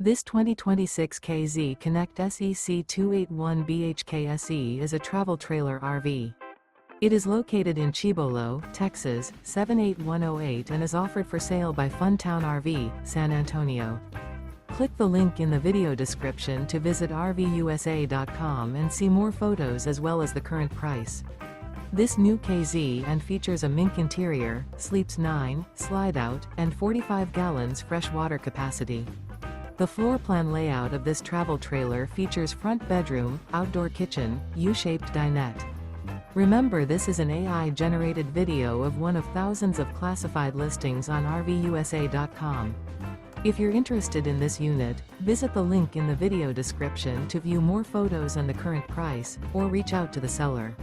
This 2026 K-Z Connect SE C281BHKSE is a travel trailer RV. It is located in Cibolo, Texas, 78108 and is offered for sale by Funtown RV, San Antonio. Click the link in the video description to visit RVUSA.com and see more photos as well as the current price. This new K-Z and features a MINK interior, sleeps 9, Slideout, and 45 gallons fresh water capacity. The floor plan layout of this travel trailer features front bedroom, outdoor kitchen, U-shaped dinette. Remember, this is an AI-generated video of one of thousands of classified listings on RVUSA.com. If you're interested in this unit, visit the link in the video description to view more photos and the current price, or reach out to the seller.